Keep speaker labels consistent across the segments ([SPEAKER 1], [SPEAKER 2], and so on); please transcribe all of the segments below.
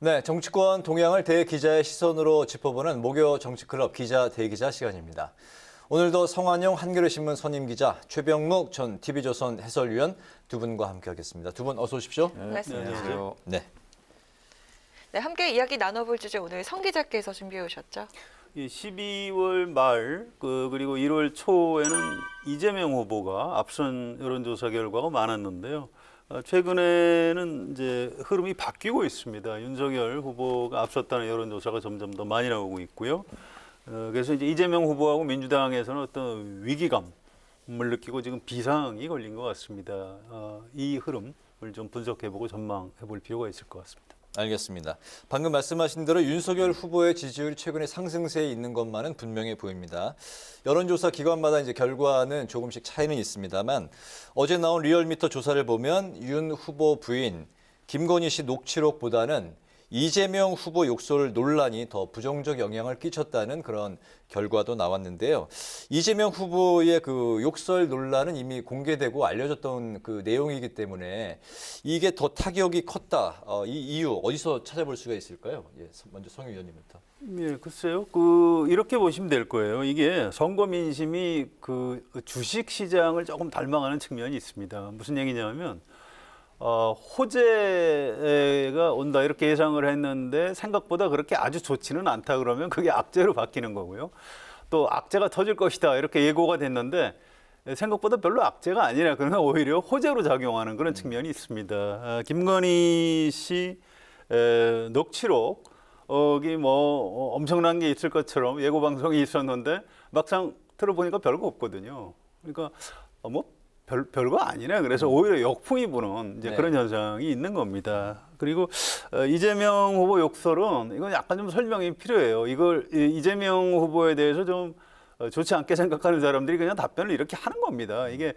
[SPEAKER 1] 네, 정치권 동향을 대기자의 시선으로 짚어보는 목요 정치클럽 기자 대기자 시간입니다. 오늘도 성환영 한겨레신문 선임기자, 최병묵 전 TV조선 해설위원 두 분과 함께하겠습니다. 두 분 어서 오십시오.
[SPEAKER 2] 네, 안녕하세요.
[SPEAKER 1] 네.
[SPEAKER 2] 네, 함께 이야기 나눠볼 주제 오늘 성 기자께서 준비해 오셨죠?
[SPEAKER 3] 12월 말 그리고 1월 초에는 이재명 후보가 앞선 여론조사 결과가 많았는데요. 최근에는 이제 흐름이 바뀌고 있습니다. 윤석열 후보가 앞섰다는 여론조사가 점점 더 많이 나오고 있고요. 그래서 이제 이재명 후보하고 민주당에서는 어떤 위기감을 느끼고 지금 비상이 걸린 것 같습니다. 이 흐름을 좀 분석해보고 전망해볼 필요가 있을 것 같습니다.
[SPEAKER 1] 알겠습니다. 방금 말씀하신 대로 윤석열 후보의 지지율이 최근에 상승세에 있는 것만은 분명해 보입니다. 여론조사 기관마다 이제 결과는 조금씩 차이는 있습니다만 어제 나온 리얼미터 조사를 보면 윤 후보 부인 김건희 씨 녹취록보다는 이재명 후보 욕설 논란이 더 부정적 영향을 끼쳤다는 그런 결과도 나왔는데요. 이재명 후보의 그 욕설 논란은 이미 공개되고 알려졌던 그 내용이기 때문에 이게 더 타격이 컸다. 이 이유 어디서 찾아볼 수가 있을까요? 예, 먼저 성 의원님부터.
[SPEAKER 3] 예, 글쎄요. 이렇게 보시면 될 거예요. 이게 선거 민심이 그 주식 시장을 조금 닮아가는 측면이 있습니다. 무슨 얘기냐면 호재가 온다 이렇게 예상을 했는데 생각보다 그렇게 아주 좋지는 않다 그러면 그게 악재로 바뀌는 거고요. 또 악재가 터질 것이다 이렇게 예고가 됐는데 생각보다 별로 악재가 아니라 그러면 오히려 호재로 작용하는 그런 측면이 있습니다. 김건희 씨 녹취록 여기 뭐 엄청난 게 있을 것처럼 예고 방송이 있었는데 막상 들어보니까 별거 없거든요. 그러니까 별거 아니네. 그래서 오히려 역풍이 부는 이제 그런 현상이 있는 겁니다. 그리고 이재명 후보 욕설은 이건 약간 좀 설명이 필요해요. 이걸 이재명 후보에 대해서 좀 좋지 않게 생각하는 사람들이 그냥 답변을 이렇게 하는 겁니다. 이게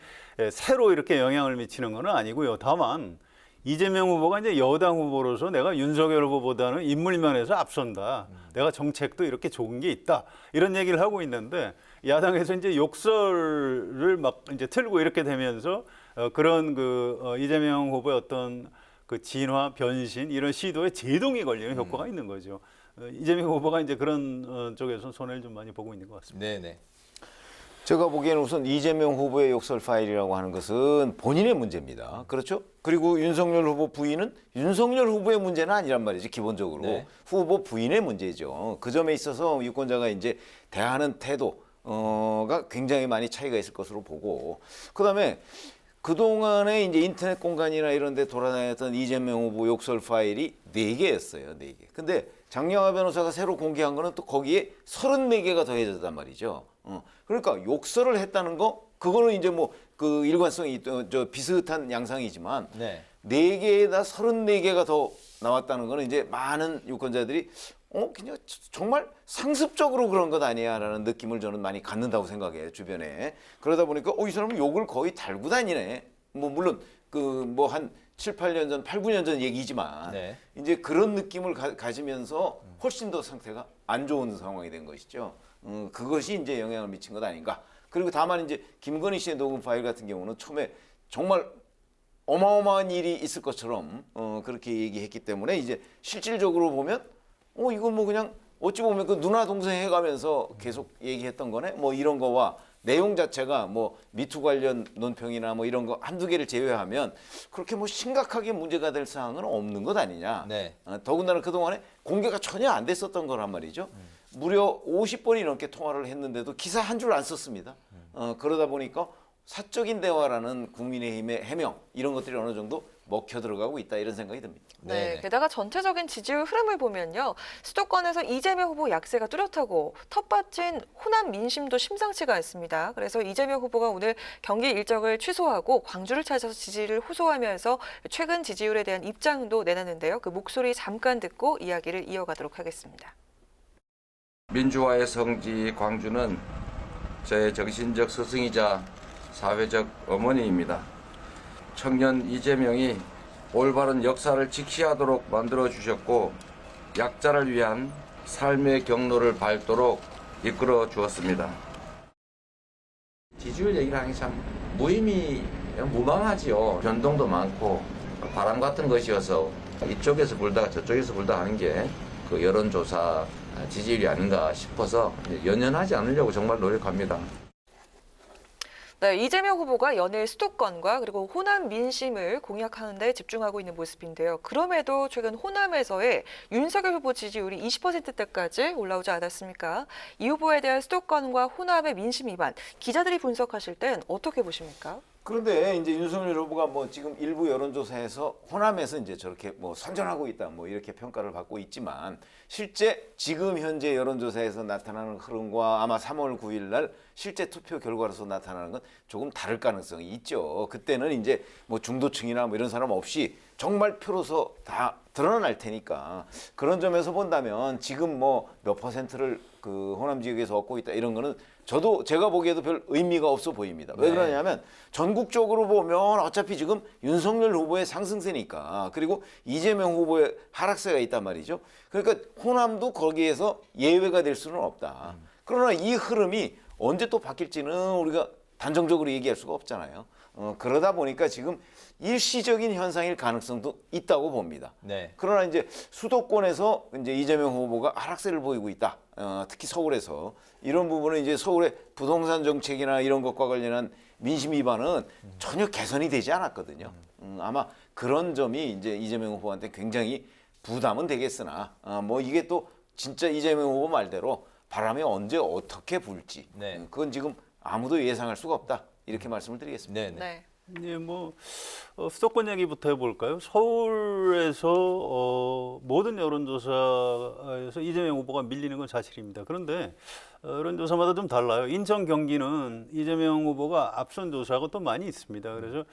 [SPEAKER 3] 새로 이렇게 영향을 미치는 건 아니고요. 다만 이재명 후보가 이제 여당 후보로서 내가 윤석열 후보보다는 인물면에서 앞선다. 내가 정책도 이렇게 좋은 게 있다. 이런 얘기를 하고 있는데 야당에서 이제 욕설을 막 이제 틀고 이렇게 되면서 그런 이재명 후보의 어떤 그 진화, 변신 이런 시도에 제동이 걸리는 효과가 있는 거죠. 이재명 후보가 이제 그런 쪽에서 손해를 좀 많이 보고 있는 것 같습니다.
[SPEAKER 1] 네네.
[SPEAKER 4] 제가 보기에는 우선 이재명 후보의 욕설 파일이라고 하는 것은 본인의 문제입니다. 그렇죠? 그리고 윤석열 후보 부인은 윤석열 후보의 문제는 아니란 말이지, 기본적으로.
[SPEAKER 1] 네.
[SPEAKER 4] 후보 부인의 문제죠. 그 점에 있어서 유권자가 이제 대하는 태도가 굉장히 많이 차이가 있을 것으로 보고, 그다음에 그동안에 이제 인터넷 공간이나 이런 데 돌아다녔던 이재명 후보 욕설 파일이 4개였어요. 4개. 근데 장영하 변호사가 새로 공개한 거는 또 거기에 34개가 더해졌단 말이죠. 그러니까 욕설을 했다는 거, 그거는 이제 뭐 그 일관성이 비슷한 양상이지만
[SPEAKER 1] 네.
[SPEAKER 4] 4개에다 34개가 더 나왔다는 거는 이제 많은 유권자들이 그냥 정말 상습적으로 그런 것 아니야라는 느낌을 저는 많이 갖는다고 생각해요, 주변에. 그러다 보니까 이 사람은 욕을 거의 달고 다니네. 뭐 물론 뭐 한 7, 8년 전, 8, 9년 전 얘기지만
[SPEAKER 1] 네.
[SPEAKER 4] 이제 그런 느낌을 가지면서 훨씬 더 상태가 안 좋은 상황이 된 것이죠. 그것이 이제 영향을 미친 것 아닌가. 그리고 다만 이제 김건희 씨의 녹음 파일 같은 경우는 처음에 정말 어마어마한 일이 있을 것처럼 그렇게 얘기했기 때문에 이제 실질적으로 보면 이건 뭐 그냥 어찌 보면 그 누나 동생 해가면서 계속 얘기했던 거네. 뭐 이런 거와 내용 자체가 뭐 미투 관련 논평이나 뭐 이런 거 한두 개를 제외하면 그렇게 뭐 심각하게 문제가 될 사항은 없는 것 아니냐.
[SPEAKER 1] 네.
[SPEAKER 4] 더군다나 그동안에 공개가 전혀 안 됐었던 거란 말이죠. 무려 50번이 넘게 통화를 했는데도 기사 한 줄 안 썼습니다. 그러다 보니까 사적인 대화라는 국민의힘의 해명 이런 것들이 어느 정도 먹혀 들어가고 있다 이런 생각이 듭니다.
[SPEAKER 2] 네, 게다가 전체적인 지지율 흐름을 보면요. 수도권에서 이재명 후보 약세가 뚜렷하고 텃밭인 호남 민심도 심상치가 않습니다. 그래서 이재명 후보가 오늘 경기 일정을 취소하고 광주를 찾아서 지지를 호소하면서 최근 지지율에 대한 입장도 내놨는데요. 그 목소리 잠깐 듣고 이야기를 이어가도록 하겠습니다.
[SPEAKER 5] 민주화의 성지 광주는 저의 정신적 스승이자 사회적 어머니입니다. 청년 이재명이 올바른 역사를 직시하도록 만들어주셨고 약자를 위한 삶의 경로를 밟도록 이끌어 주었습니다. 지지율 얘기를 하기 참 무의미, 무방하지요. 변동도 많고 바람 같은 것이어서 이쪽에서 불다가 저쪽에서 불다 하는 게 그 여론조사 지지율이 아닌가 싶어서 연연하지 않으려고 정말 노력합니다.
[SPEAKER 2] 네, 이재명 후보가 연일 수도권과 그리고 호남 민심을 공약하는 데 집중하고 있는 모습인데요. 그럼에도 최근 호남에서의 윤석열 후보 지지율이 20%대까지 올라오지 않았습니까? 이 후보에 대한 수도권과 호남의 민심 위반, 기자들이 분석하실 땐 어떻게 보십니까?
[SPEAKER 4] 그런데 이제 윤석열 후보가 뭐 지금 일부 여론조사에서 호남에서 이제 저렇게 뭐 선전하고 있다 뭐 이렇게 평가를 받고 있지만 실제 지금 현재 여론조사에서 나타나는 흐름과 아마 3월 9일 날 실제 투표 결과로서 나타나는 건 조금 다를 가능성이 있죠. 그때는 이제 뭐 중도층이나 뭐 이런 사람 없이 정말 표로서 다 드러날 테니까 그런 점에서 본다면 지금 뭐 몇 퍼센트를 그 호남 지역에서 얻고 있다 이런 거는 제가 보기에도 별 의미가 없어 보입니다. 왜 그러냐면 전국적으로 보면 어차피 지금 윤석열 후보의 상승세니까 그리고 이재명 후보의 하락세가 있단 말이죠. 그러니까 호남도 거기에서 예외가 될 수는 없다. 그러나 이 흐름이 언제 또 바뀔지는 우리가 단정적으로 얘기할 수가 없잖아요. 그러다 보니까 지금 일시적인 현상일 가능성도 있다고 봅니다.
[SPEAKER 1] 네.
[SPEAKER 4] 그러나 이제 수도권에서 이제 이재명 후보가 하락세를 보이고 있다. 특히 서울에서 이런 부분은 이제 서울의 부동산 정책이나 이런 것과 관련한 민심 위반은 전혀 개선이 되지 않았거든요. 아마 그런 점이 이제 이재명 후보한테 굉장히 부담은 되겠으나 뭐 이게 또 진짜 이재명 후보 말대로 바람이 언제 어떻게 불지
[SPEAKER 1] 네.
[SPEAKER 4] 그건 지금 아무도 예상할 수가 없다. 이렇게 말씀을 드리겠습니다.
[SPEAKER 1] 네. 네.
[SPEAKER 2] 네.
[SPEAKER 3] 네, 뭐 수도권 얘기부터 해볼까요? 서울에서 모든 여론조사에서 이재명 후보가 밀리는 건 사실입니다. 그런데 여론조사마다 좀 달라요. 인천, 경기는 이재명 후보가 앞선 조사하고 또 많이 있습니다. 그래서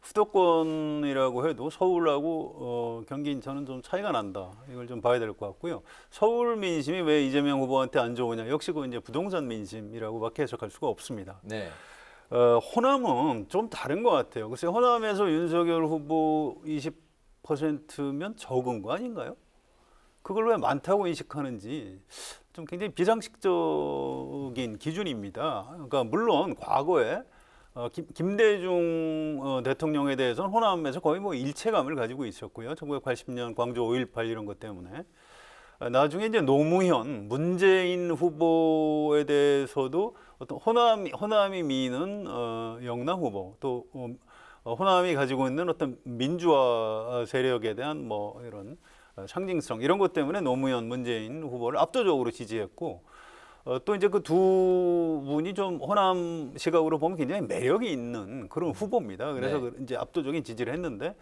[SPEAKER 3] 수도권이라고 해도 서울하고 경기, 인천은 좀 차이가 난다. 이걸 좀 봐야 될 것 같고요. 서울 민심이 왜 이재명 후보한테 안 좋으냐? 역시 그 이제 부동산 민심이라고밖에 해석할 수가 없습니다.
[SPEAKER 1] 네.
[SPEAKER 3] 호남은 좀 다른 것 같아요. 글쎄 호남에서 윤석열 후보 20%면 적은 거 아닌가요? 그걸 왜 많다고 인식하는지 좀 굉장히 비상식적인 기준입니다. 그러니까 물론 과거에 김대중 대통령에 대해서는 호남에서 거의 뭐 일체감을 가지고 있었고요. 1980년 광주 5.18 이런 것 때문에. 나중에 이제 노무현, 문재인 후보에 대해서도 어떤 호남이 미는 영남 후보, 또 호남이 가지고 있는 어떤 민주화 세력에 대한 뭐 이런 상징성 이런 것 때문에 노무현, 문재인 후보를 압도적으로 지지했고 또 이제 그 두 분이 좀 호남 시각으로 보면 굉장히 매력이 있는 그런 후보입니다. 그래서
[SPEAKER 1] 네.
[SPEAKER 3] 이제 압도적인 지지를 했는데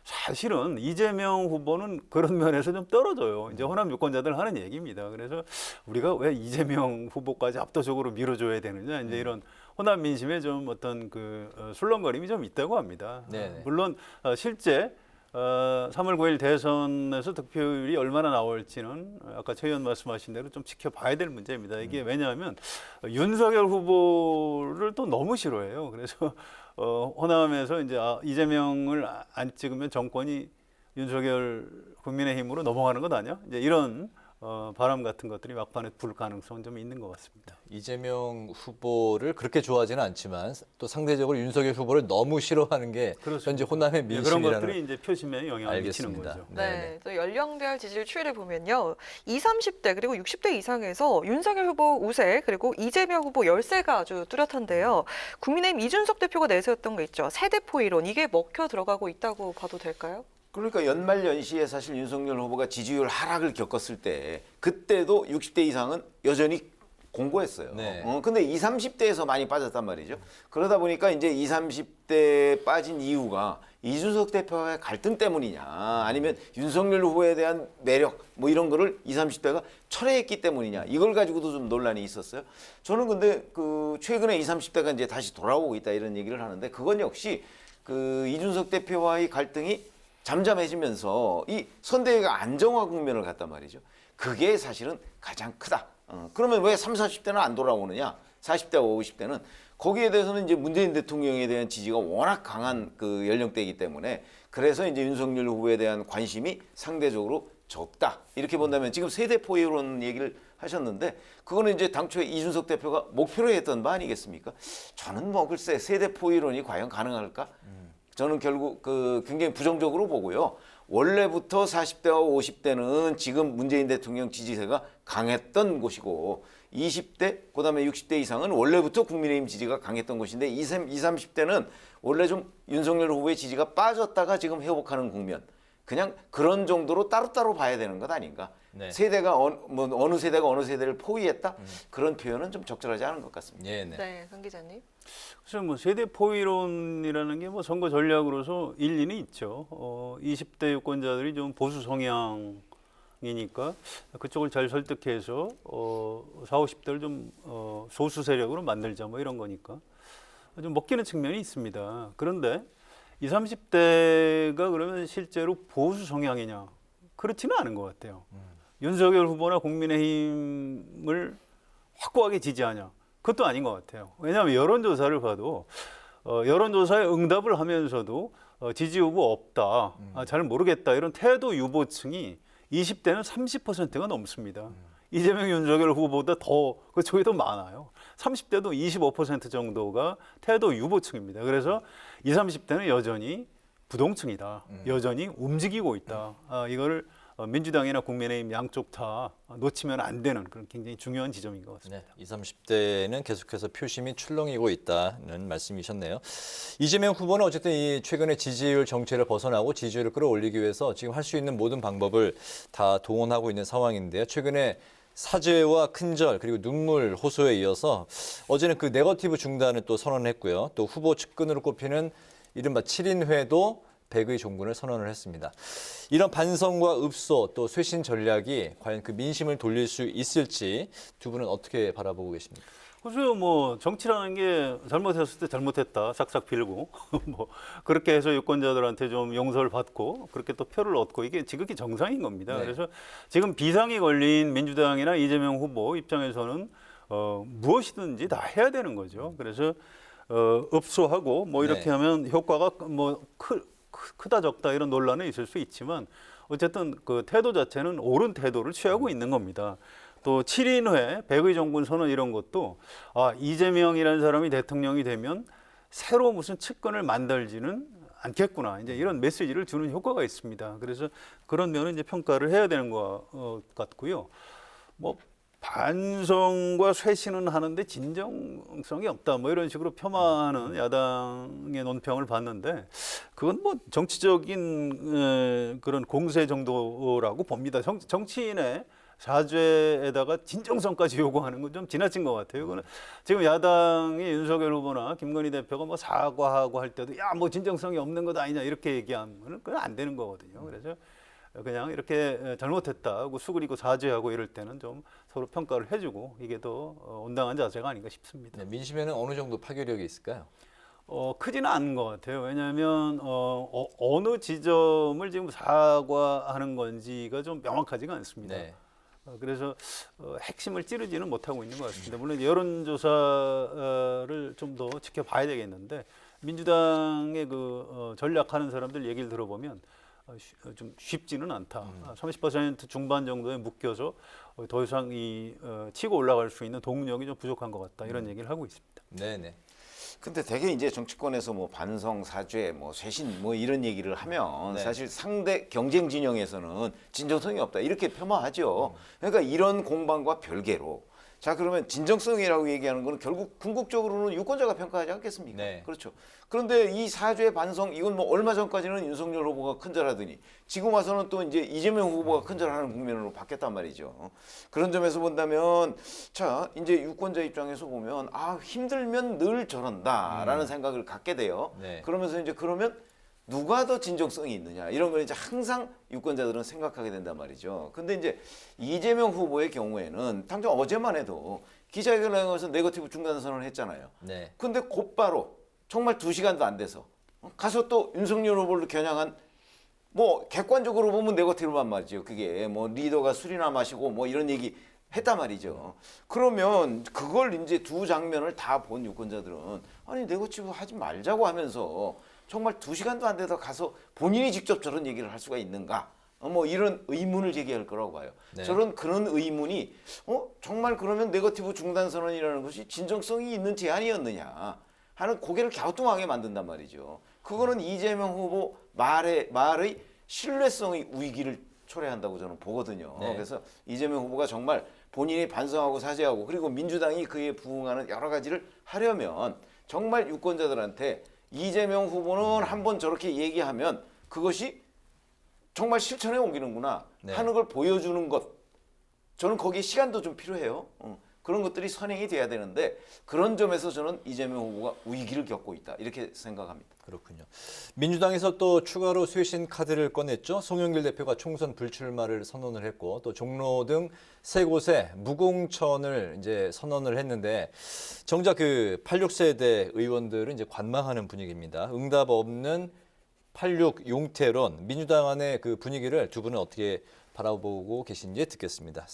[SPEAKER 3] 사실은 이재명 후보는 그런 면에서 좀 떨어져요. 이제 호남 유권자들 하는 얘기입니다. 그래서 우리가 왜 이재명 후보까지 압도적으로 밀어줘야 되느냐 이제 이런 호남 민심에 좀 어떤 그 술렁거림이 좀 있다고 합니다.
[SPEAKER 1] 네네.
[SPEAKER 3] 물론 실제 3월 9일 대선에서 득표율이 얼마나 나올지는 아까 최 의원 말씀하신 대로 좀 지켜봐야 될 문제입니다. 이게 왜냐하면 윤석열 후보를 또 너무 싫어해요. 그래서 호남에서 이제 이재명을 안 찍으면 정권이 윤석열 국민의힘으로 넘어가는 것 아니야? 이제 이런 바람 같은 것들이 막판에 불 가능성은 좀 있는 것 같습니다.
[SPEAKER 1] 이재명 후보를 그렇게 좋아하지는 않지만 또 상대적으로 윤석열 후보를 너무 싫어하는 게
[SPEAKER 3] 그렇습니다.
[SPEAKER 1] 현재 호남의
[SPEAKER 3] 네, 그런
[SPEAKER 1] 민심이라는
[SPEAKER 3] 것들이 이제 표심에 영향을 미치는
[SPEAKER 1] 알겠습니다.
[SPEAKER 3] 거죠.
[SPEAKER 2] 네, 또 연령별 지지율 추이를 보면요. 20, 30대 그리고 60대 이상에서 윤석열 후보 우세 그리고 이재명 후보 열세가 아주 뚜렷한데요. 국민의힘 이준석 대표가 내세웠던 거 있죠. 세대포 이론 이게 먹혀 들어가고 있다고 봐도 될까요?
[SPEAKER 4] 그러니까 연말 연시에 사실 윤석열 후보가 지지율 하락을 겪었을 때 그때도 60대 이상은 여전히 공고했어요.
[SPEAKER 1] 네.
[SPEAKER 4] 근데 20, 30대에서 많이 빠졌단 말이죠. 그러다 보니까 이제 20, 30대 빠진 이유가 이준석 대표와의 갈등 때문이냐 아니면 윤석열 후보에 대한 매력 뭐 이런 거를 20, 30대가 철회했기 때문이냐 이걸 가지고도 좀 논란이 있었어요. 저는 근데 그 최근에 20, 30대가 이제 다시 돌아오고 있다 이런 얘기를 하는데 그건 역시 그 이준석 대표와의 갈등이 잠잠해지면서 이 선대위가 안정화 국면을 갖단 말이죠. 그게 사실은 가장 크다. 그러면 왜 30, 40대는 안 돌아오느냐? 40대와 50대는 거기에 대해서는 이제 문재인 대통령에 대한 지지가 워낙 강한 그 연령대이기 때문에 그래서 이제 윤석열 후보에 대한 관심이 상대적으로 적다. 이렇게 본다면 지금 세대포 이론 얘기를 하셨는데 그거는 이제 당초에 이준석 대표가 목표로 했던 바 아니겠습니까? 저는 뭐 글쎄 세대포 이론이 과연 가능할까? 저는 결국 그 굉장히 부정적으로 보고요. 원래부터 40대와 50대는 지금 문재인 대통령 지지세가 강했던 곳이고 20대 그다음에 60대 이상은 원래부터 국민의힘 지지가 강했던 곳인데 20, 30대는 원래 좀 윤석열 후보의 지지가 빠졌다가 지금 회복하는 국면. 그냥 그런 정도로 따로따로 봐야 되는 것 아닌가.
[SPEAKER 1] 네.
[SPEAKER 4] 세대가 어느 세대가 어느 세대를 포위했다. 그런 표현은 좀 적절하지 않은 것 같습니다.
[SPEAKER 1] 예, 네.
[SPEAKER 2] 네, 강 기자님.
[SPEAKER 3] 그래서 뭐 세대 포위론이라는 게 뭐 선거 전략으로서 일리는 있죠. 20대 유권자들이 좀 보수 성향이니까 그쪽을 잘 설득해서 40, 50대를 좀 소수 세력으로 만들자 뭐 이런 거니까 좀 먹히는 측면이 있습니다. 그런데 20, 30대가 그러면 실제로 보수 성향이냐? 그렇지는 않은 것 같아요. 윤석열 후보나 국민의힘을 확고하게 지지하냐? 그것도 아닌 것 같아요. 왜냐하면 여론조사를 봐도 여론조사에 응답을 하면서도 지지 후보 없다, 잘 모르겠다 이런 태도 유보층이 20대는 30%가 넘습니다. 이재명 윤석열 후보보다 더 그쪽이 더 많아요. 30대도 25% 정도가 태도 유보층입니다. 그래서 20, 30대는 여전히 부동층이다. 여전히 움직이고 있다. 이거를 민주당이나 국민의힘 양쪽 다 놓치면 안 되는 그런 굉장히 중요한 지점인 것 같습니다.
[SPEAKER 1] 네, 20, 30대는 계속해서 표심이 출렁이고 있다는 말씀이셨네요. 이재명 후보는 어쨌든 이 최근에 지지율 정체를 벗어나고 지지율을 끌어올리기 위해서 지금 할 수 있는 모든 방법을 다 동원하고 있는 상황인데요. 최근에 사죄와 큰절 그리고 눈물 호소에 이어서 어제는 그 네거티브 중단을 또 선언했고요. 또 후보 측근으로 꼽히는 이른바 7인회도 백의 종군을 선언을 했습니다. 이런 반성과 읍소 또 쇄신 전략이 과연 그 민심을 돌릴 수 있을지 두 분은 어떻게 바라보고 계십니까?
[SPEAKER 3] 그래서 뭐 정치라는 게 잘못했을 때 잘못했다 싹싹 빌고 뭐 그렇게 해서 유권자들한테 좀 용서를 받고 그렇게 또 표를 얻고 이게 지극히 정상인 겁니다.
[SPEAKER 1] 네.
[SPEAKER 3] 그래서 지금 비상이 걸린 민주당이나 이재명 후보 입장에서는 무엇이든지 다 해야 되는 거죠. 그래서 읍소하고 뭐 이렇게
[SPEAKER 1] 네.
[SPEAKER 3] 하면 효과가 뭐 크다 적다 이런 논란은 있을 수 있지만 어쨌든 그 태도 자체는 옳은 태도를 취하고 있는 겁니다. 또 7인회, 백의 정군 선언 이런 것도 이재명이라는 사람이 대통령이 되면 새로 무슨 측근을 만들지는 않겠구나. 이제 이런 메시지를 주는 효과가 있습니다. 그래서 그런 면은 이제 평가를 해야 되는 것 같고요. 뭐 반성과 쇄신은 하는데 진정성이 없다. 뭐 이런 식으로 폄하하는 야당의 논평을 봤는데 그건 뭐 정치적인 그런 공세 정도라고 봅니다. 정치인의 사죄에다가 진정성까지 요구하는 건 좀 지나친 것 같아요. 이거는 지금 야당의 윤석열 후보나 김건희 대표가 뭐 사과하고 할 때도 야 뭐 진정성이 없는 것 아니냐 이렇게 얘기하면 그건 안 되는 거거든요. 그래서 그냥 이렇게 잘못했다고 수그리고 사죄하고 이럴 때는 좀 서로 평가를 해주고 이게 더 온당한 자세가 아닌가 싶습니다.
[SPEAKER 1] 네, 민심에는 어느 정도 파괴력이 있을까요?
[SPEAKER 3] 크지는 않은 것 같아요. 왜냐하면 어느 지점을 지금 사과하는 건지가 좀 명확하지가 않습니다.
[SPEAKER 1] 네.
[SPEAKER 3] 그래서 핵심을 찌르지는 못하고 있는 것 같습니다. 물론 여론조사를 좀 더 지켜봐야 되겠는데 민주당의 그 전략하는 사람들 얘기를 들어보면 좀 쉽지는 않다. 30% 중반 정도에 묶여서 더 이상 치고 올라갈 수 있는 동력이 좀 부족한 것 같다. 이런 얘기를 하고 있습니다.
[SPEAKER 1] 네네.
[SPEAKER 4] 근데 되게 이제 정치권에서 뭐 반성, 사죄, 뭐 쇄신 뭐 이런 얘기를 하면
[SPEAKER 1] 네.
[SPEAKER 4] 사실 상대 경쟁 진영에서는 진정성이 없다 이렇게 폄하하죠. 그러니까 이런 공방과 별개로 자 그러면 진정성이라고 얘기하는 거는 결국 궁극적으로는 유권자가 평가하지 않겠습니까?
[SPEAKER 1] 네.
[SPEAKER 4] 그렇죠. 그런데 이 사죄 반성 이건 뭐 얼마 전까지는 윤석열 후보가 큰절하더니 지금 와서는 또 이제 이재명 후보가 큰절하는 국면으로 바뀌었단 말이죠. 그런 점에서 본다면 자 이제 유권자 입장에서 보면 힘들면 늘 저런다라는 생각을 갖게 돼요.
[SPEAKER 1] 네.
[SPEAKER 4] 그러면서 이제 그러면 누가 더 진정성이 있느냐 이런 걸 이제 항상 유권자들은 생각하게 된단 말이죠. 근데 이제 이재명 후보의 경우에는 당장 어제만 해도 기자회견에서 네거티브 중단 선언을 했잖아요.
[SPEAKER 1] 네.
[SPEAKER 4] 근데 곧바로 정말 2시간도 안 돼서 가서 또 윤석열 후보를 겨냥한 뭐 객관적으로 보면 네거티브만 말이죠. 그게 뭐 리더가 술이나 마시고 뭐 이런 얘기 했단 말이죠. 그러면 그걸 이제 두 장면을 다 본 유권자들은 아니 네거티브 하지 말자고 하면서 정말 2시간도 안 돼서 가서 본인이 직접 저런 얘기를 할 수가 있는가? 뭐 이런 의문을 제기할 거라고 봐요.
[SPEAKER 1] 네.
[SPEAKER 4] 그런 의문이 정말 그러면 네거티브 중단 선언이라는 것이 진정성이 있는 제안이었느냐 하는 고개를 갸우뚱하게 만든단 말이죠. 그거는 이재명 후보 말의 신뢰성의 위기를 초래한다고 저는 보거든요.
[SPEAKER 1] 네.
[SPEAKER 4] 그래서 이재명 후보가 정말 본인이 반성하고 사죄하고 그리고 민주당이 그에 부응하는 여러 가지를 하려면 정말 유권자들한테 이재명 후보는 한번 저렇게 얘기하면 그것이 정말 실천에 옮기는구나
[SPEAKER 1] 네.
[SPEAKER 4] 하는 걸 보여주는 것. 저는 거기에 시간도 좀 필요해요. 그런 것들이 선행이 돼야 되는데 그런 점에서 저는 이재명 후보가 위기를 겪고 있다 이렇게 생각합니다.
[SPEAKER 1] 그렇군요. 민주당에서 또 추가로 쇄신 카드를 꺼냈죠. 송영길 대표가 총선 불출마를 선언을 했고 또 종로 등 세 곳에 무공천을 이제 선언을 했는데 정작 그 86세대 의원들은 이제 관망하는 분위기입니다. 응답 없는 86 용태론 민주당 안의 그 분위기를 두 분은 어떻게 바라보고 계신지 듣겠습니다.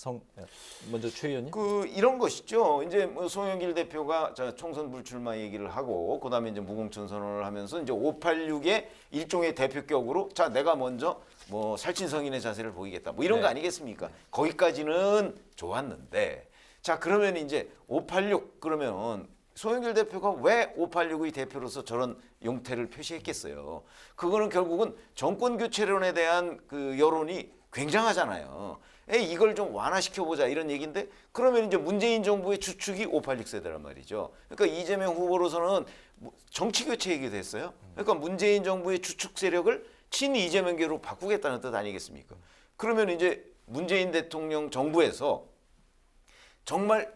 [SPEAKER 1] 먼저 최 의원님.
[SPEAKER 4] 이런 것이죠. 이제 뭐 송영길 대표가 총선 불출마 얘기를 하고 그다음에 이제 무공천 선언을 하면서 이제 586의 일종의 대표격으로 자 내가 먼저 뭐 살찐성인의 자세를 보이겠다. 뭐 이런
[SPEAKER 1] 네.
[SPEAKER 4] 거 아니겠습니까? 거기까지는 좋았는데 자 그러면 이제 586 그러면 송영길 대표가 왜 586의 대표로서 저런 용태를 표시했겠어요. 그거는 결국은 정권 교체론에 대한 그 여론이 굉장하잖아요. 이걸 좀 완화시켜보자 이런 얘기인데 그러면 이제 문재인 정부의 주축이 586세대란 말이죠. 그러니까 이재명 후보로서는 정치 교체 얘기도 했어요. 그러니까 문재인 정부의 주축 세력을 친 이재명계로 바꾸겠다는 뜻 아니겠습니까? 그러면 이제 문재인 대통령 정부에서 정말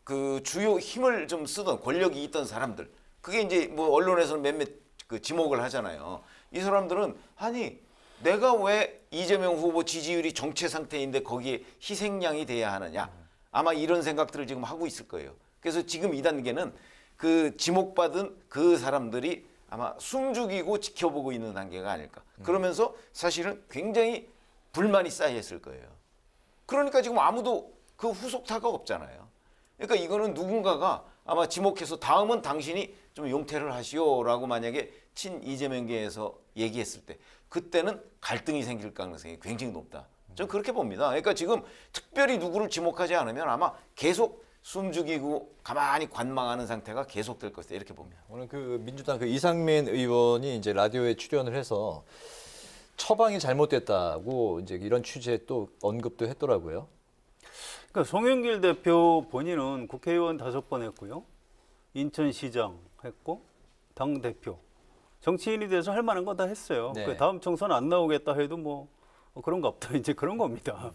[SPEAKER 4] 그 주요 힘을 좀 쓰던 권력이 있던 사람들 그게 이제 뭐 언론에서는 몇몇 그 지목을 하잖아요. 이 사람들은 아니 내가 왜 이재명 후보 지지율이 정체 상태인데 거기에 희생양이 돼야 하느냐 아마 이런 생각들을 지금 하고 있을 거예요. 그래서 지금 2단계는 그 지목받은 그 사람들이 아마 숨죽이고 지켜보고 있는 단계가 아닐까. 그러면서 사실은 굉장히 불만이 쌓여있을 거예요. 그러니까 지금 아무도 그 후속타가 없잖아요. 그러니까 이거는 누군가가 아마 지목해서 다음은 당신이 좀 용태를 하시오라고 만약에 친 이재명계에서 얘기했을 때 그때는 갈등이 생길 가능성이 굉장히 높다. 저는 그렇게 봅니다. 그러니까 지금 특별히 누구를 지목하지 않으면 아마 계속 숨죽이고 가만히 관망하는 상태가 계속될 것이다 이렇게 봅니다.
[SPEAKER 1] 오늘 그 민주당 그 이상민 의원이 이제 라디오에 출연을 해서 처방이 잘못됐다고 이제 이런 취지의 또 언급도 했더라고요.
[SPEAKER 3] 그러니까 송영길 대표 본인은 국회의원 5번 했고요. 인천시장 했고 당 대표. 정치인이 돼서 할 만한 거 다 했어요.
[SPEAKER 1] 네.
[SPEAKER 3] 그 다음 총선 안 나오겠다 해도 뭐 그런 거 없다. 이제 그런 겁니다.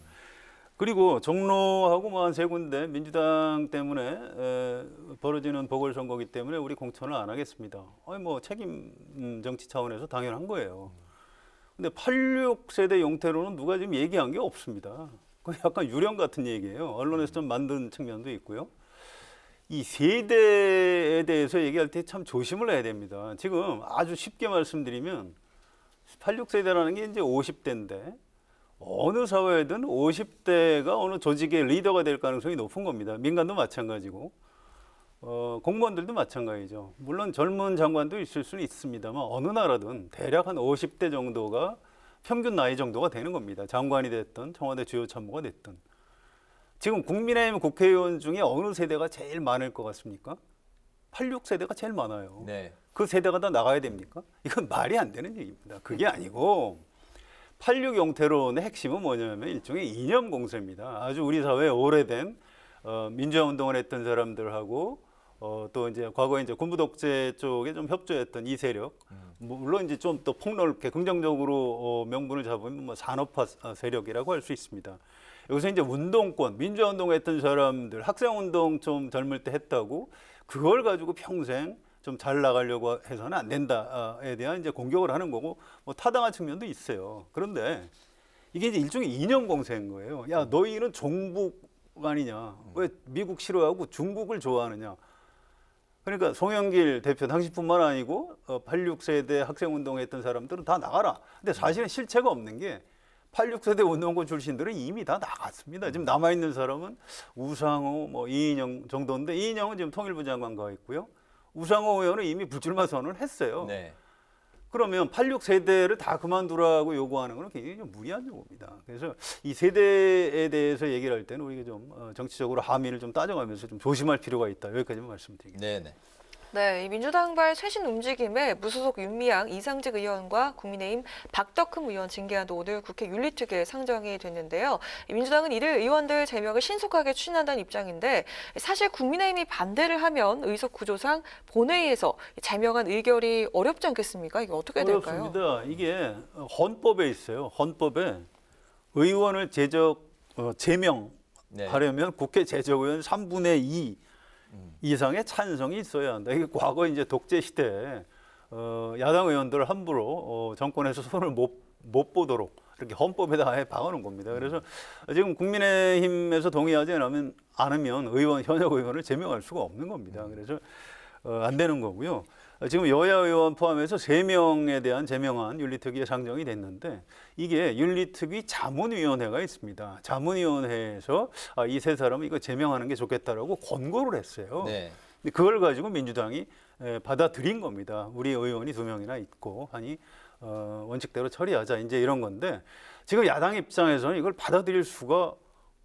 [SPEAKER 3] 그리고 종로하고 뭐 한 3군데 민주당 때문에 벌어지는 보궐선거기 때문에 우리 공천을 안 하겠습니다. 아니 뭐 책임 정치 차원에서 당연한 거예요. 근데 86세대 용태로는 누가 지금 얘기한 게 없습니다. 그 약간 유령 같은 얘기예요. 언론에서 좀 만든 측면도 있고요. 이 세대에 대해서 얘기할 때 참 조심을 해야 됩니다. 지금 아주 쉽게 말씀드리면 86세대라는 게 이제 50대인데 어느 사회든 50대가 어느 조직의 리더가 될 가능성이 높은 겁니다. 민간도 마찬가지고 공무원들도 마찬가지죠. 물론 젊은 장관도 있을 수는 있습니다만 어느 나라든 대략 한 50대 정도가 평균 나이 정도가 되는 겁니다. 장관이 됐든 청와대 주요 참모가 됐든. 지금 국민의힘 국회의원 중에 어느 세대가 제일 많을 것 같습니까? 86세대가 제일 많아요.
[SPEAKER 1] 네.
[SPEAKER 3] 그 세대가 다 나가야 됩니까? 이건 말이 안 되는 얘기입니다. 그게 아니고 86 용태론의 핵심은 뭐냐면 일종의 이념 공세입니다. 아주 우리 사회에 오래된 민주화 운동을 했던 사람들하고 또 이제 과거에 이제 군부 독재 쪽에 좀 협조했던 이 세력, 물론 이제 좀 더 폭넓게 긍정적으로 명분을 잡으면 뭐 산업화 세력이라고 할 수 있습니다. 여기서 이제 운동권, 민주화 운동을 했던 사람들, 학생 운동 좀 젊을 때 했다고 그걸 가지고 평생 좀 잘 나가려고 해서는 안 된다에 대한 이제 공격을 하는 거고 뭐 타당한 측면도 있어요. 그런데 이게 이제 일종의 이념 공세인 거예요. 야, 너희는 종북 아니냐? 왜 미국 싫어하고 중국을 좋아하느냐? 그러니까 송영길 대표 당시뿐만 아니고 86세대 학생 운동했던 사람들은 다 나가라. 근데 사실은 실체가 없는 게 86세대 운동권 출신들은 이미 다 나갔습니다. 지금 남아 있는 사람은 우상호, 뭐 이인영 정도인데 이인영은 지금 통일부 장관 가 있고요. 우상호 의원은 이미 불출마 선언을 했어요.
[SPEAKER 1] 네.
[SPEAKER 3] 그러면 86세대를 다 그만두라고 요구하는 건 굉장히 좀 무리한 요구입니다. 그래서 이 세대에 대해서 얘기를 할 때는 우리가 좀 정치적으로 함의를 좀 따져가면서 좀 조심할 필요가 있다. 여기까지만 말씀드리겠습니다.
[SPEAKER 1] 네, 네.
[SPEAKER 2] 네, 이 민주당발 쇄신 움직임에 무소속 윤미향, 이상직 의원과 국민의힘 박덕흠 의원 징계안도 오늘 국회 윤리특위에 상정이 됐는데요. 이 민주당은 이들 의원들 제명을 신속하게 추진한다는 입장인데 사실 국민의힘이 반대를 하면 의석 구조상 본회의에서 제명안 의결이 어렵지 않겠습니까? 이게 어떻게 될까요?
[SPEAKER 3] 어렵습니다. 이게 헌법에 있어요. 헌법에 의원을 제명하려면 국회 제적의원 3분의 2 이상의 찬성이 있어야 한다. 이게 과거 이제 독재 시대에 야당 의원들 함부로 정권에서 손을 못 보도록 이렇게 헌법에다 아예 박아놓은 겁니다. 그래서 지금 국민의힘에서 동의하지 않으면 현역 의원을 제명할 수가 없는 겁니다. 그래서 안 되는 거고요. 지금 여야 의원 포함해서 3명에 대한 제명안 윤리특위에 상정이 됐는데 이게 윤리특위 자문위원회가 있습니다. 자문위원회에서 이 3사람은 이거 제명하는 게 좋겠다라고 권고를 했어요.
[SPEAKER 1] 네.
[SPEAKER 3] 근데 그걸 가지고 민주당이 받아들인 겁니다. 우리 의원이 2명이나 있고 하니 원칙대로 처리하자 이제 이런 건데 지금 야당 입장에서는 이걸 받아들일 수가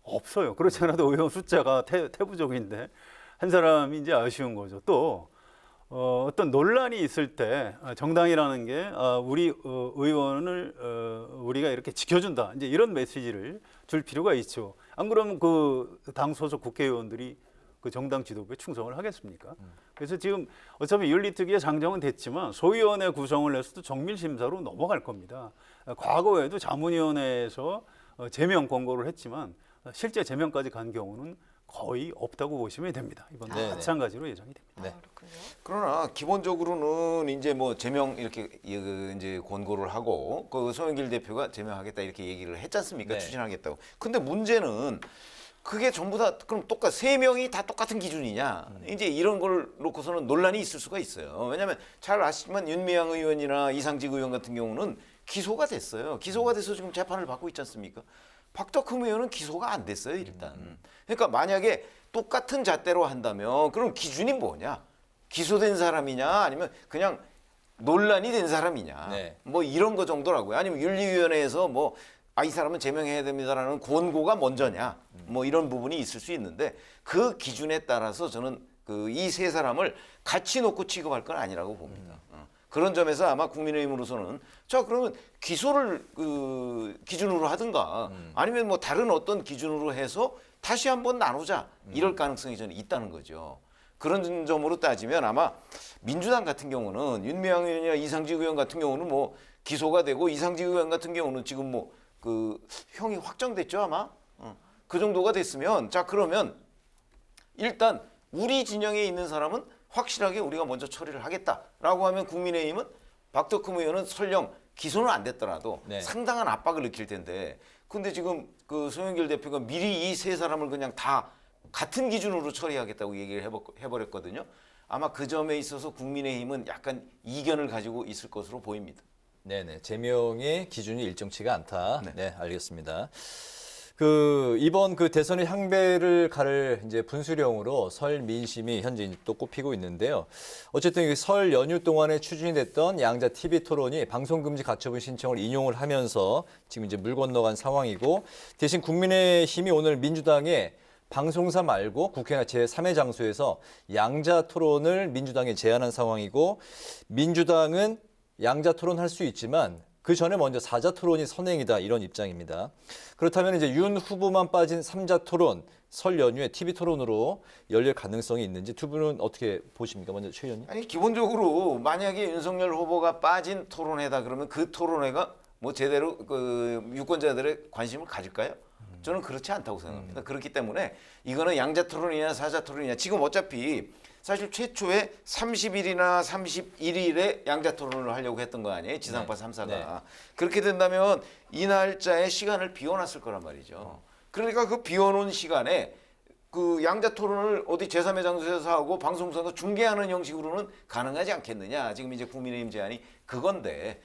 [SPEAKER 3] 없어요. 그렇지 않아도 의원 숫자가 태부적인데 한 사람이 이제 아쉬운 거죠. 또 어떤 논란이 있을 때 정당이라는 게 우리 의원을 우리가 이렇게 지켜준다 이제 이런 메시지를 줄 필요가 있죠. 안 그러면 그 당 소속 국회의원들이 그 정당 지도부에 충성을 하겠습니까? 그래서 지금 어차피 윤리특위에 상정은 됐지만 소위원회 구성을 해서도 정밀 심사로 넘어갈 겁니다. 과거에도 자문위원회에서 제명 권고를 했지만 실제 제명까지 간 경우는 거의 없다고 보시면 됩니다. 이번도
[SPEAKER 1] 네네.
[SPEAKER 3] 마찬가지로 예정이 됩니다.
[SPEAKER 1] 네.
[SPEAKER 2] 그렇군요.
[SPEAKER 4] 그러나 기본적으로는 이제 뭐 제명 이렇게 이제 권고를 하고 그 송영길 대표가 제명하겠다 이렇게 얘기를 했지 않습니까?
[SPEAKER 1] 네.
[SPEAKER 4] 추진하겠다고. 근데 문제는 그게 전부 다 그럼 3명이 다 똑같은 기준이냐? 이제 이런 걸 놓고서는 논란이 있을 수가 있어요. 왜냐하면 잘 아시지만 윤미향 의원이나 이상직 의원 같은 경우는 기소가 됐어요. 기소가 돼서 지금 재판을 받고 있지 않습니까? 박덕흠 의원은 기소가 안 됐어요, 일단. 그러니까 만약에 똑같은 잣대로 한다면 그럼 기준이 뭐냐? 기소된 사람이냐 아니면 그냥 논란이 된 사람이냐?
[SPEAKER 1] 네.
[SPEAKER 4] 뭐 이런 거 정도라고요. 아니면 윤리위원회에서 뭐 이 사람은 제명해야 됩니다라는 권고가 먼저냐? 뭐 이런 부분이 있을 수 있는데 그 기준에 따라서 저는 그 이 3사람을 같이 놓고 취급할 건 아니라고 봅니다. 그런 점에서 아마 국민의힘으로서는 자 그러면 기소를 그 기준으로 하든가 아니면 뭐 다른 어떤 기준으로 해서 다시 한번 나누자 이럴 가능성이 저는 있다는 거죠. 그런 점으로 따지면 아마 민주당 같은 경우는 윤미향 의원이나 이상직 의원 같은 경우는 뭐 기소가 되고 이상직 의원 같은 경우는 지금 뭐 그 형이 확정됐죠 아마 그 정도가 됐으면 자 그러면 일단 우리 진영에 있는 사람은 확실하게 우리가 먼저 처리를 하겠다라고 하면 국민의힘은 박덕흠 의원은 설령 기소는 안 됐더라도
[SPEAKER 1] 네.
[SPEAKER 4] 상당한 압박을 느낄 텐데 근데 지금 그 송영길 대표가 미리 이 3사람을 그냥 다 같은 기준으로 처리하겠다고 얘기를 해버렸거든요. 아마 그 점에 있어서 국민의힘은 약간 이견을 가지고 있을 것으로 보입니다.
[SPEAKER 1] 네네. 제명의 기준이 일정치가 않다.
[SPEAKER 4] 네.
[SPEAKER 1] 네, 알겠습니다. 이번 대선의 향배를 가를 이제 분수령으로 설 민심이 현재 또 꼽히고 있는데요. 어쨌든 설 연휴 동안에 추진이 됐던 양자 TV 토론이 방송금지 가처분 신청을 인용을 하면서 지금 이제 물 건너간 상황이고 대신 국민의힘이 오늘 민주당에 방송사 말고 국회나 제3의 장소에서 양자 토론을 민주당에 제안한 상황이고 민주당은 양자 토론할 수 있지만 그 전에 먼저 4자 토론이 선행이다 이런 입장입니다. 그렇다면 이제 윤 후보만 빠진 3자 토론 설 연휴에 TV 토론으로 열릴 가능성이 있는지 두 분은 어떻게 보십니까? 먼저 최 의원님.
[SPEAKER 4] 아니 기본적으로 만약에 윤석열 후보가 빠진 토론회다 그러면 그 토론회가 뭐 제대로 그 유권자들의 관심을 가질까요? 저는 그렇지 않다고 생각합니다. 그렇기 때문에 이거는 양자 토론이냐 사자 토론이냐 지금 어차피 사실 최초에 30일이나 31일에 양자 토론을 하려고 했던 거 아니에요? 지상파 3사가.
[SPEAKER 1] 네.
[SPEAKER 4] 그렇게 된다면 이 날짜에 시간을 비워놨을 거란 말이죠. 그러니까 그 비워놓은 시간에 그 양자 토론을 어디 제3의 장소에서 하고 방송사가 중계하는 형식으로는 가능하지 않겠느냐. 지금 이제 국민의힘 제안이 그건데.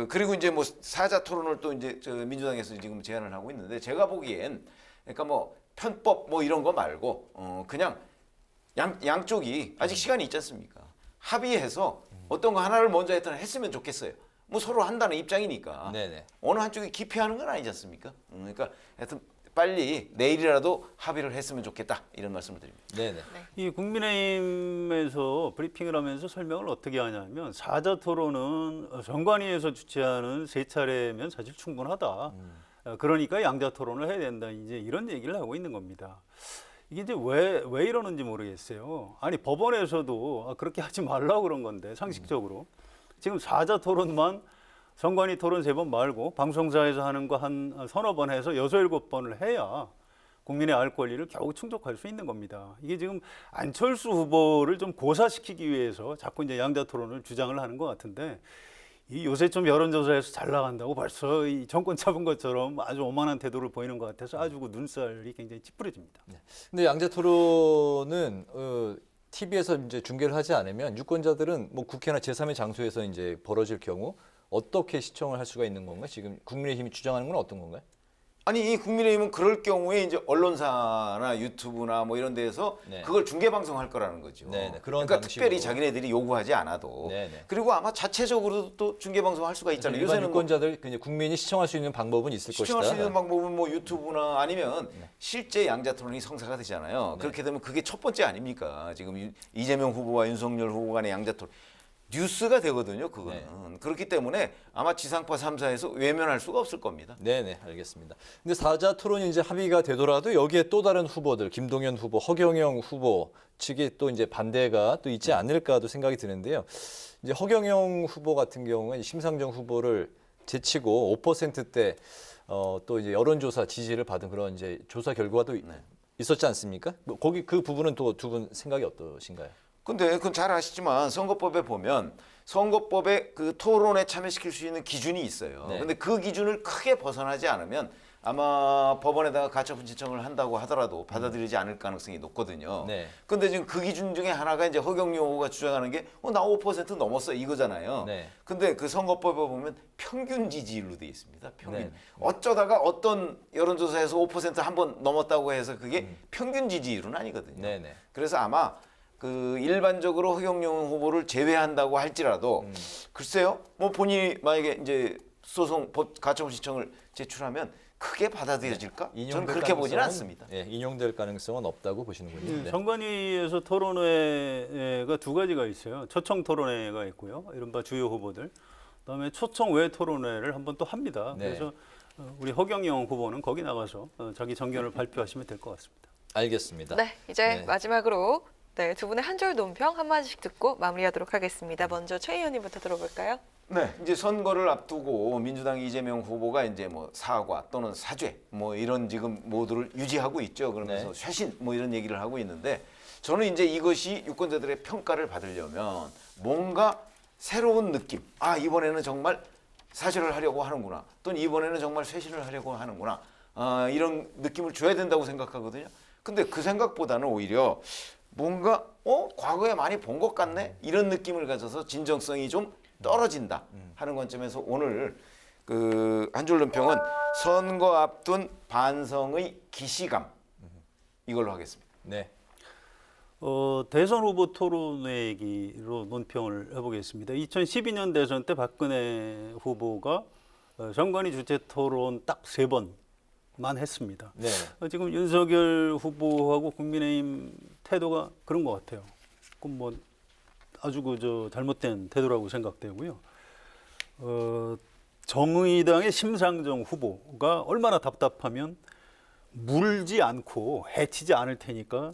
[SPEAKER 4] 그리고 이제 뭐 사자 토론을 또 이제 저 민주당에서 지금 제안을 하고 있는데 제가 보기엔 그러니까 뭐 편법 뭐 이런 거 말고 그냥 양쪽이 아직 시간이 있지 않습니까? 합의해서 어떤 거 하나를 먼저 했으면 좋겠어요. 뭐 서로 한다는 입장이니까
[SPEAKER 1] 네네.
[SPEAKER 4] 어느 한쪽이 기피하는 건 아니지 않습니까? 그러니까 하여튼 빨리 내일이라도 합의를 했으면 좋겠다 이런 말씀을 드립니다.
[SPEAKER 1] 네네.
[SPEAKER 3] 이 국민의힘에서 브리핑을 하면서 설명을 어떻게 하냐면 사자 토론은 정관위에서 주최하는 3차례면 사실 충분하다. 그러니까 양자 토론을 해야 된다. 이제 이런 얘기를 하고 있는 겁니다. 이게 이제 왜 이러는지 모르겠어요. 아니 법원에서도 그렇게 하지 말라고 그런 건데 상식적으로 지금 사자 토론만 정관위 토론 3번 말고 방송사에서 하는 거 한 서너 번 해서 6, 7번을 해야 국민의 알 권리를 겨우 충족할 수 있는 겁니다. 이게 지금 안철수 후보를 좀 고사시키기 위해서 자꾸 이제 양자 토론을 주장을 하는 것 같은데 이 요새 좀 여론조사에서 잘 나간다고 벌써 이 정권 잡은 것처럼 아주 오만한 태도를 보이는 것 같아서 아주 그 눈살이 굉장히 찌푸려집니다.
[SPEAKER 1] 근데 양자 토론은 TV에서 이제 중계를 하지 않으면 유권자들은 뭐 국회나 제3의 장소에서 이제 벌어질 경우 어떻게 시청을 할 수가 있는 건가? 지금 국민의힘이 주장하는 건 어떤 건가요?
[SPEAKER 4] 아니 이 국민의힘은 그럴 경우에 이제 언론사나 유튜브나 뭐 이런 데에서
[SPEAKER 1] 네.
[SPEAKER 4] 그걸 중계 방송할 거라는 거죠.
[SPEAKER 1] 네, 그런
[SPEAKER 4] 그러니까
[SPEAKER 1] 방식으로.
[SPEAKER 4] 특별히 자기네들이 요구하지 않아도
[SPEAKER 1] 네, 네.
[SPEAKER 4] 그리고 아마 자체적으로도 또 중계 방송할 수가 있잖아요.
[SPEAKER 1] 일반
[SPEAKER 4] 요새는 뭐
[SPEAKER 1] 유권자들 그냥 국민이 시청할 수 있는 방법은 있을
[SPEAKER 4] 시청할 수
[SPEAKER 1] 것이다.
[SPEAKER 4] 있는 방법은 뭐 유튜브나 아니면 실제 양자 토론이 성사가 되잖아요. 그렇게 되면 그게 첫 번째 아닙니까? 지금 이재명 후보와 윤석열 후보 간의 양자 토론. 뉴스가 되거든요, 그거는. 그렇기 때문에 아마 지상파 3사에서 외면할 수가 없을 겁니다.
[SPEAKER 1] 네네, 알겠습니다. 근데 사자 토론이 이제 합의가 되더라도 여기에 또 다른 후보들, 김동연 후보, 허경영 후보 측에 또 이제 반대가 또 있지 않을까도 생각이 드는데요. 이제 허경영 후보 같은 경우는 심상정 후보를 제치고 5%대 또 이제 여론조사 지지를 받은 그런 이제 조사 결과도 있었지 않습니까? 뭐 거기 그 부분은 또 두 분 생각이 어떠신가요?
[SPEAKER 4] 근데 그건 잘 아시지만 선거법에 보면 선거법에 그 토론에 참여시킬 수 있는 기준이 있어요.
[SPEAKER 1] 네.
[SPEAKER 4] 근데 그 기준을 크게 벗어나지 않으면 아마 법원에다가 가처분 신청을 한다고 하더라도 받아들이지 않을 가능성이 높거든요.
[SPEAKER 1] 네.
[SPEAKER 4] 근데 지금 그 기준 중에 하나가 이제 허경영 후보가 주장하는 게 나 5% 넘었어 이거잖아요.
[SPEAKER 1] 네.
[SPEAKER 4] 근데 그 선거법에 보면 평균 지지율로 돼 있습니다. 평균.
[SPEAKER 1] 네.
[SPEAKER 4] 어쩌다가 어떤 여론조사에서 5% 한번 넘었다고 해서 그게 평균 지지율은 아니거든요.
[SPEAKER 1] 네네.
[SPEAKER 4] 그래서 아마 그 일반적으로 허경영 후보를 제외한다고 할지라도 글쎄요, 뭐 본인이 만약에 이제 소송 가처분 신청을 제출하면 크게 받아들여질까? 저는 그렇게 보지는 않습니다.
[SPEAKER 1] 예, 인용될 가능성은 없다고 보시는군요. 네.
[SPEAKER 3] 정관위에서 토론회가 2가지가 있어요. 초청 토론회가 있고요. 이른바 주요 후보들. 그다음에 초청 외 토론회를 한번 또 합니다.
[SPEAKER 1] 네.
[SPEAKER 3] 그래서 우리 허경영 후보는 거기 나가서 자기 정견을 발표하시면 될 것 같습니다.
[SPEAKER 1] 알겠습니다.
[SPEAKER 2] 네, 이제
[SPEAKER 1] 네.
[SPEAKER 2] 마지막으로 두 분의 한 줄 논평 한마디씩 듣고 마무리하도록 하겠습니다. 먼저 최 의원님부터 들어볼까요?
[SPEAKER 4] 네, 이제 선거를 앞두고 민주당 이재명 후보가 이제 뭐 사과 또는 사죄 뭐 이런 지금 모드를 유지하고 있죠. 그러면서
[SPEAKER 1] 네.
[SPEAKER 4] 쇄신 뭐 이런 얘기를 하고 있는데 저는 이제 이것이 유권자들의 평가를 받으려면 뭔가 새로운 느낌. 아, 이번에는 정말 사죄를 하려고 하는구나. 또는 이번에는 정말 쇄신을 하려고 하는구나. 이런 느낌을 줘야 된다고 생각하거든요. 근데 그 생각보다는 오히려 뭔가 과거에 많이 본 것 같네 이런 느낌을 가져서 진정성이 좀 떨어진다 하는 관점에서 오늘 그 한 줄 논평은 선거 앞둔 반성의 기시감 이걸로 하겠습니다.
[SPEAKER 1] 네.
[SPEAKER 3] 대선 후보 토론회 얘기로 논평을 해보겠습니다. 2012년 대선 때 박근혜 후보가 정관위 주최 토론 딱 3번만 했습니다.
[SPEAKER 1] 네.
[SPEAKER 3] 지금 윤석열 후보하고 국민의힘 태도가 그런 것 같아요. 그럼 뭐 아주 잘못된 태도라고 생각되고요. 정의당의 심상정 후보가 얼마나 답답하면 물지 않고 해치지 않을 테니까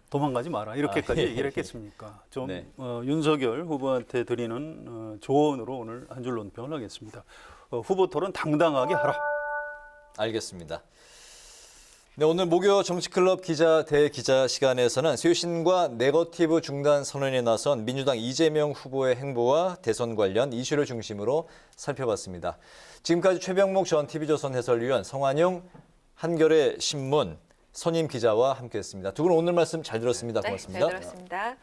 [SPEAKER 3] 도망가지 마라 이렇게까지 얘기를 했겠습니까? 좀
[SPEAKER 1] 네.
[SPEAKER 3] 윤석열 후보한테 드리는 조언으로 오늘 한 줄 논평을 하겠습니다. 후보 토론 당당하게 하라.
[SPEAKER 1] 알겠습니다. 네, 오늘 목요 정치클럽 기자 대기자 시간에서는 쇄신과 네거티브 중단 선언에 나선 민주당 이재명 후보의 행보와 대선 관련 이슈를 중심으로 살펴봤습니다. 지금까지 최병목 전 TV조선 해설위원, 성환용 한겨레 신문 선임 기자와 함께했습니다. 두 분 오늘 말씀 잘 들었습니다. 고맙습니다.
[SPEAKER 2] 네, 잘 들었습니다.